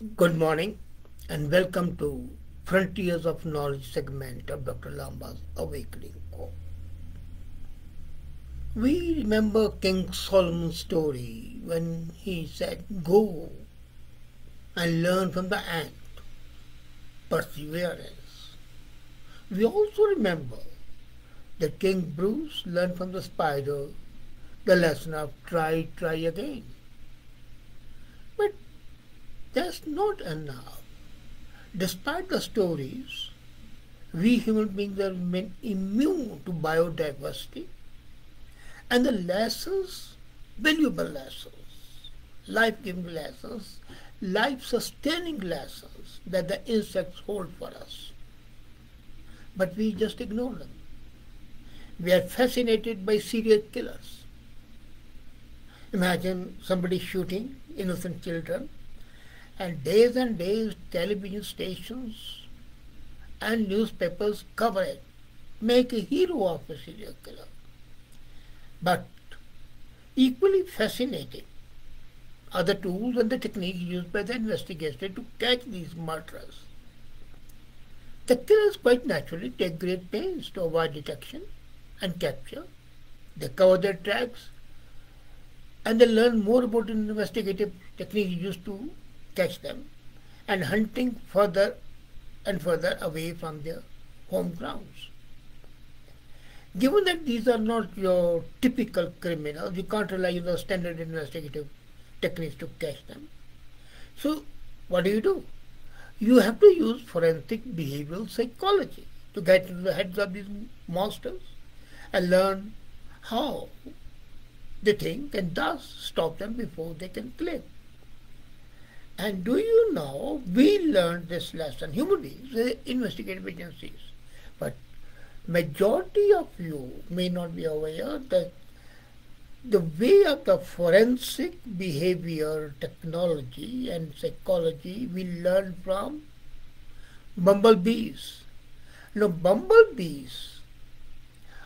Good morning and welcome to Frontiers of Knowledge segment of Dr. Lamba's Awakening Call. We remember King Solomon's story when he said, "Go and learn from the ant, perseverance." We also remember that King Bruce learned from the spider the lesson of try again. But that's not enough. Despite the stories, we human beings are immune to biodiversity and the lessons, valuable lessons, life-giving lessons, life-sustaining lessons that the insects hold for us. But we just ignore them. We are fascinated by serial killers. Imagine somebody shooting innocent children and days television stations and newspapers cover it, make a hero of a serial killer. But equally fascinating are the tools and the techniques used by the investigator to catch these murderers. The killers quite naturally take great pains to avoid detection and capture. They cover their tracks and they learn more about the investigative techniques used to catch them and hunting further and further away from their home grounds. Given that these are not your typical criminals, you can't rely on the standard investigative techniques to catch them. So what do? You have to use forensic behavioral psychology to get into the heads of these monsters and learn how they think and thus stop them before they can claim. And do you know, we learned this lesson, human beings, investigative agencies, but majority of you may not be aware that the way of the forensic behavior technology and psychology we learn from bumblebees. You know, bumblebees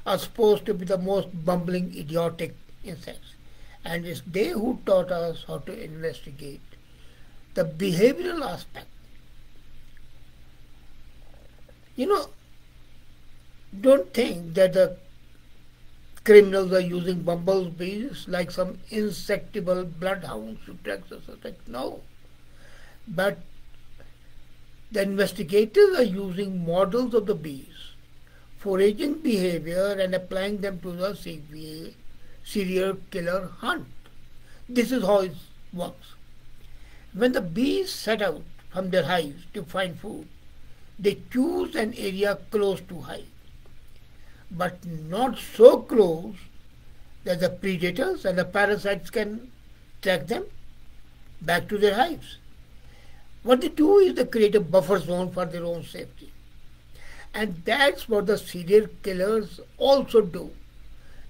are supposed to be the most bumbling, idiotic insects, and it's they who taught us how to investigate the behavioral aspect. You know, don't think that the criminals are using bumblebees like some insectable bloodhounds to track the suspect. No. But the investigators are using models of the bees, foraging behavior and applying them to the serial killer hunt. This is how it works. When the bees set out from their hives to find food, they choose an area close to hive, but not so close that the predators and the parasites can track them back to their hives. What they do is they create a buffer zone for their own safety. And that's what the serial killers also do.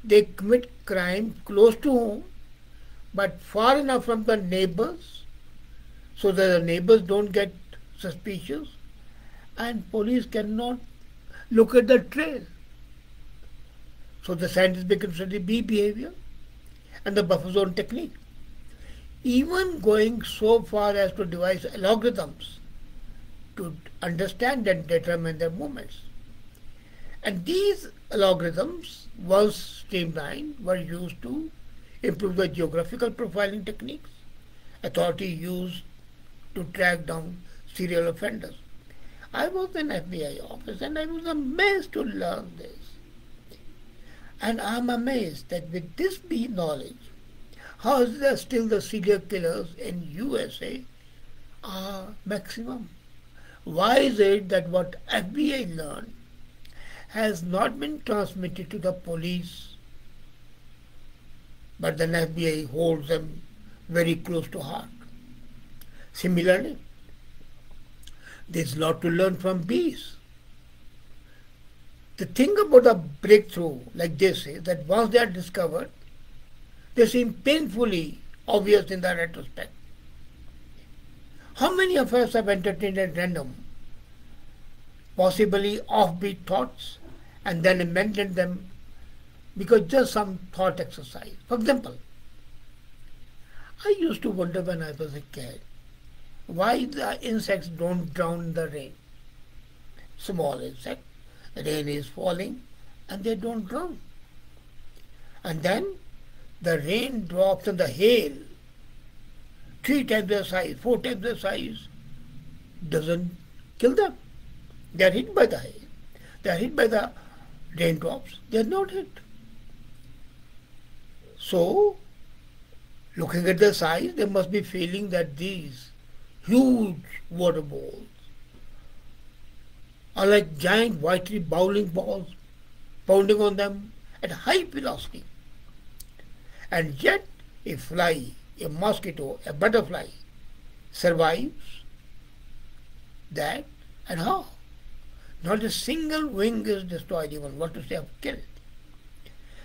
They commit crime close to home, but far enough from the neighbors so that the neighbors don't get suspicious and police cannot look at the trail. So the scientists begin to study bee behavior and the buffer zone technique, even going so far as to devise algorithms to understand and determine their movements. And these algorithms, once streamlined, were used to improve the geographical profiling techniques authorities used to track down serial offenders. I was in FBI office and I was amazed to learn this. And I'm amazed that with this bee knowledge, how is there still the serial killers in USA are maximum? Why is it that what FBI learned has not been transmitted to the police, but then FBI holds them very close to heart? Similarly, there's a lot to learn from bees. The thing about a breakthrough like this is that once they are discovered, they seem painfully obvious in the retrospect. How many of us have entertained at random, possibly offbeat thoughts and then amended them because just some thought exercise? For example, I used to wonder when I was a kid, why the insects don't drown in the rain. Small insect, rain is falling and they don't drown. And then the rain drops and the hail, 3 times their size, 4 times their size, doesn't kill them. They are hit by the hail. They are hit by the raindrops. They are not hit. So, looking at the size, they must be feeling that these huge water balls are like giant watery bowling balls pounding on them at high velocity. And yet, a fly, a mosquito, a butterfly survives that, and how? Not a single wing is destroyed, even what to say of killed.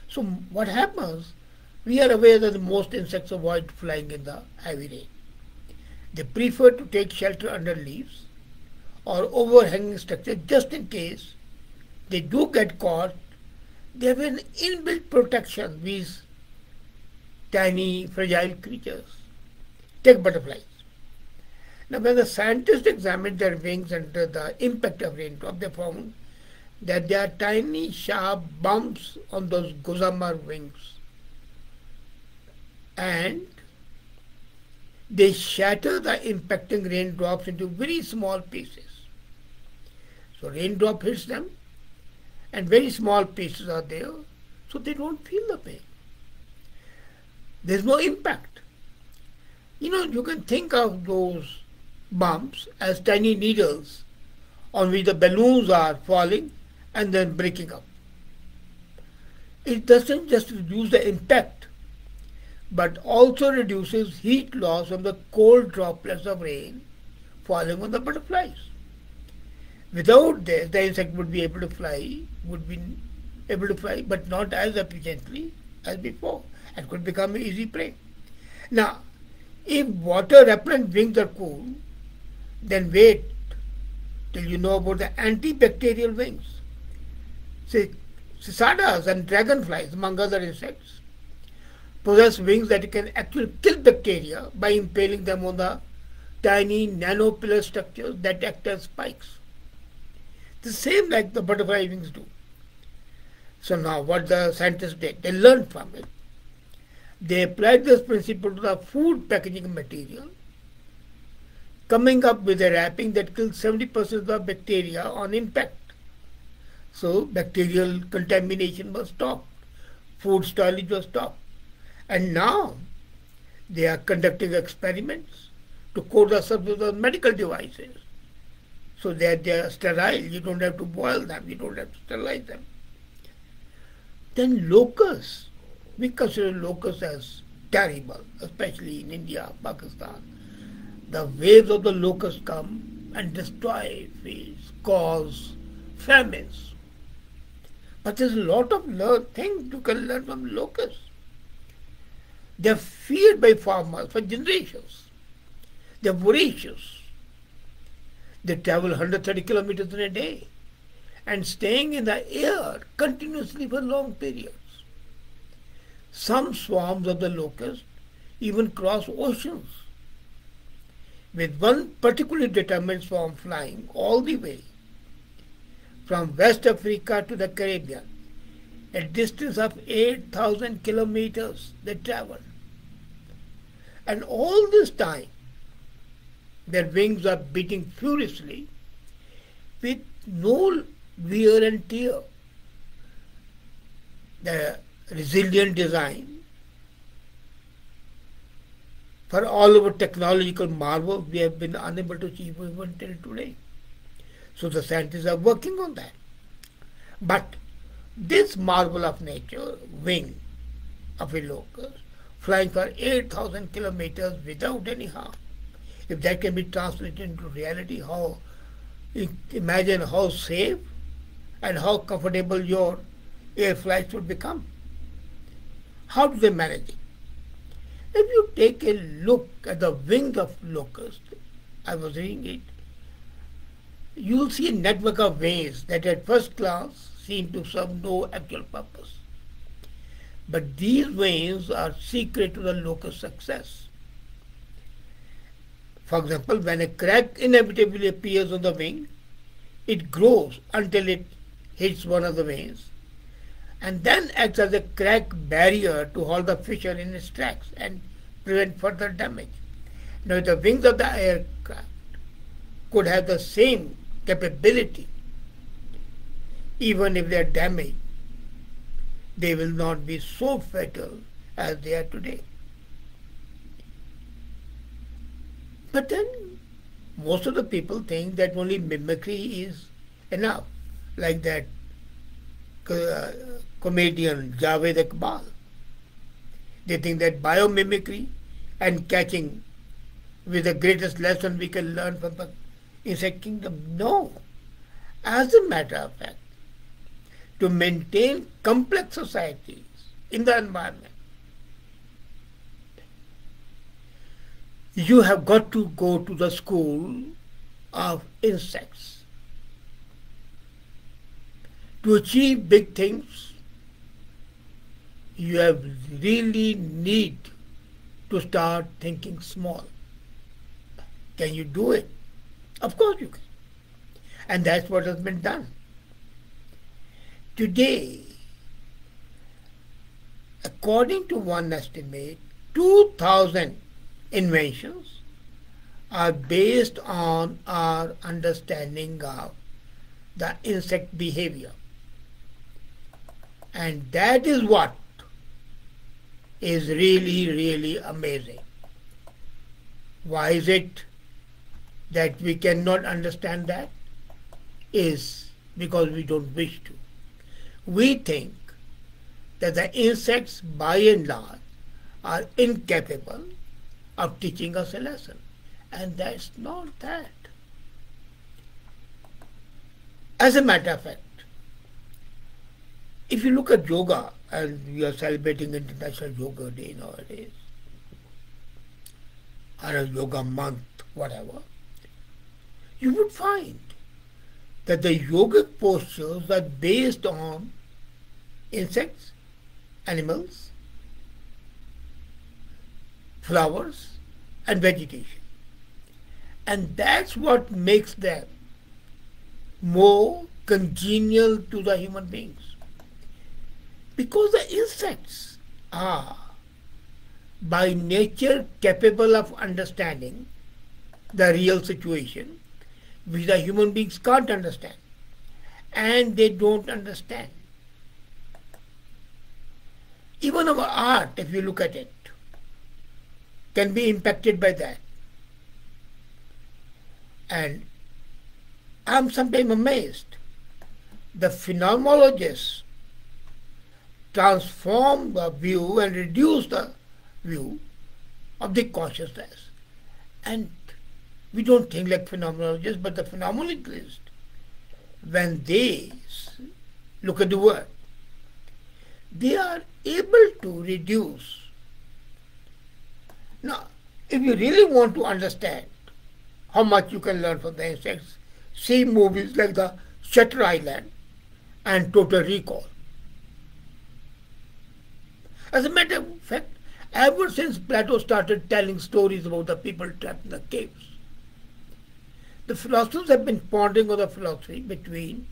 So what happens? We are aware that most insects avoid flying in the heavy rain. They prefer to take shelter under leaves or overhanging structures just in case they do get caught. They have an inbuilt protection, these tiny, fragile creatures. Take butterflies. Now, when the scientists examined their wings under the impact of raindrop, they found that there are tiny, sharp bumps on those gossamer wings. And they shatter the impacting raindrops into very small pieces. So raindrop hits them and very small pieces are there, so they don't feel the pain. There's no impact. You can think of those bumps as tiny needles on which the balloons are falling and then breaking up. It doesn't just reduce the impact, but also reduces heat loss from the cold droplets of rain falling on the butterflies. Without this, the insect would be able to fly, but not as efficiently as before, and could become an easy prey. Now, if water repellent wings are cool, then wait till you know about the antibacterial wings. Cicadas and dragonflies, among other insects, possess wings that can actually kill bacteria by impaling them on the tiny nanopillar structures that act as spikes. The same like the butterfly wings do. So now what the scientists did, they learned from it. They applied this principle to the food packaging material, coming up with a wrapping that kills 70% of the bacteria on impact. So bacterial contamination was stopped, food spoilage was stopped. And now they are conducting experiments to coat the surface of medical devices so that they are sterile. You don't have to boil them, you don't have to sterilize them. Then locusts. We consider locusts as terrible, especially in India, Pakistan. The waves of the locusts come and destroy fields, cause famines. But there's a lot of things you can learn from locusts. They're feared by farmers for generations. They're voracious. They travel 130 kilometers in a day and staying in the air continuously for long periods. Some swarms of the locusts even cross oceans, with one particularly determined swarm flying all the way from West Africa to the Caribbean, a distance of 8,000 kilometers they travel. And all this time, their wings are beating furiously with no wear and tear. The resilient design for all our technological marvels we have been unable to achieve even till today. So the scientists are working on that. But this marvel of nature, wing of a locust, flying for 8,000 kilometers without any harm, if that can be translated into reality, imagine how safe and how comfortable your air flights would become. How do they manage it? If you take a look at the wings of locusts, I was reading it, you will see a network of ways that at first glance seem to serve no actual purpose. But these ways are secret to the locust success. For example, when a crack inevitably appears on the wing, it grows until it hits one of the wings and then acts as a crack barrier to hold the fisher in its tracks and prevent further damage. Now, the wings of the aircraft could have the same capability. Even if they are damaged, they will not be so fatal as they are today. But then, most of the people think that only mimicry is enough, like that comedian Javed Iqbal. They think that biomimicry and catching is the greatest lesson we can learn from the insect kingdom. No. As a matter of fact, to maintain complex societies in the environment, you have got to go to the school of insects. To achieve big things, you have really need to start thinking small. Can you do it? Of course you can. And that's what has been done. Today, according to one estimate, 2,000 inventions are based on our understanding of the insect behavior. And that is what is really, really amazing. Why is it that we cannot understand that? Is because we don't wish to. We think that the insects, by and large, are incapable of teaching us a lesson. And that's not that. As a matter of fact, if you look at yoga, and we are celebrating International Yoga Day nowadays, or a yoga month, whatever, you would find that the yogic postures are based on insects, animals, flowers, and vegetation. And that's what makes them more congenial to the human beings. Because the insects are by nature capable of understanding the real situation which the human beings can't understand, and they don't understand. Even our art, if you look at it, can be impacted by that. And I'm sometimes amazed. The phenomenologists transform the view and reduce the view of the consciousness. And we don't think like phenomenologists, but the phenomenologists, when they look at the world, they are able to reduce. Now, if you really want to understand how much you can learn from the insects, see movies like the Shutter Island and Total Recall. As a matter of fact, ever since Plato started telling stories about the people trapped in the caves, the philosophers have been pondering on the philosophy between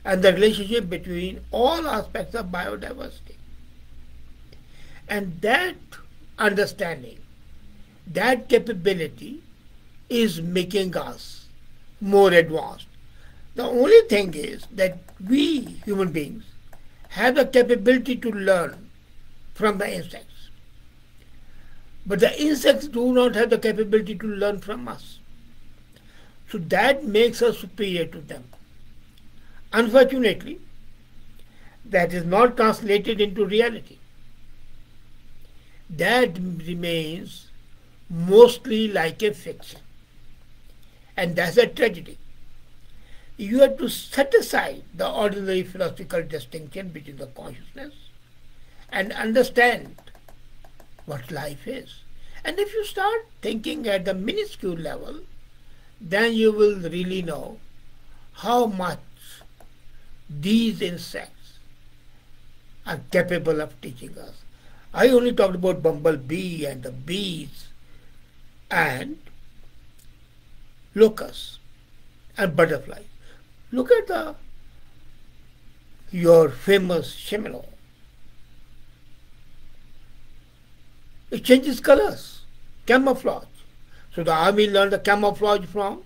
and the relationship between all aspects of biodiversity. And that understanding, that capability is making us more advanced. The only thing is that we human beings have the capability to learn from the insects. But the insects do not have the capability to learn from us. So that makes us superior to them. Unfortunately, that is not translated into reality. That remains mostly like a fiction. And that's a tragedy. You have to set aside the ordinary philosophical distinction between the consciousness and understand what life is. And if you start thinking at the minuscule level, then you will really know how much these insects are capable of teaching us. I only talked about bumblebee and the bees and locusts and butterflies. Look at your famous chamelon. It changes colors, camouflage. So the army learned the camouflage from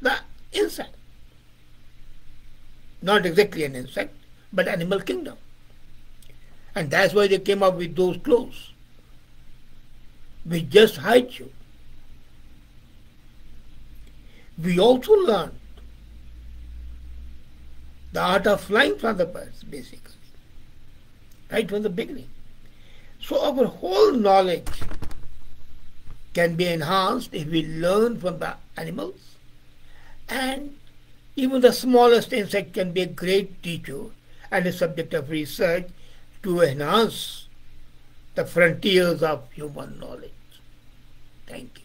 the insect. Not exactly an insect, but animal kingdom. And that's why they came up with those clothes, which just hide you. We also learned the art of flying from the birds, basically, right from the beginning. So our whole knowledge can be enhanced if we learn from the animals, and even the smallest insect can be a great teacher and a subject of research to enhance the frontiers of human knowledge. Thank you.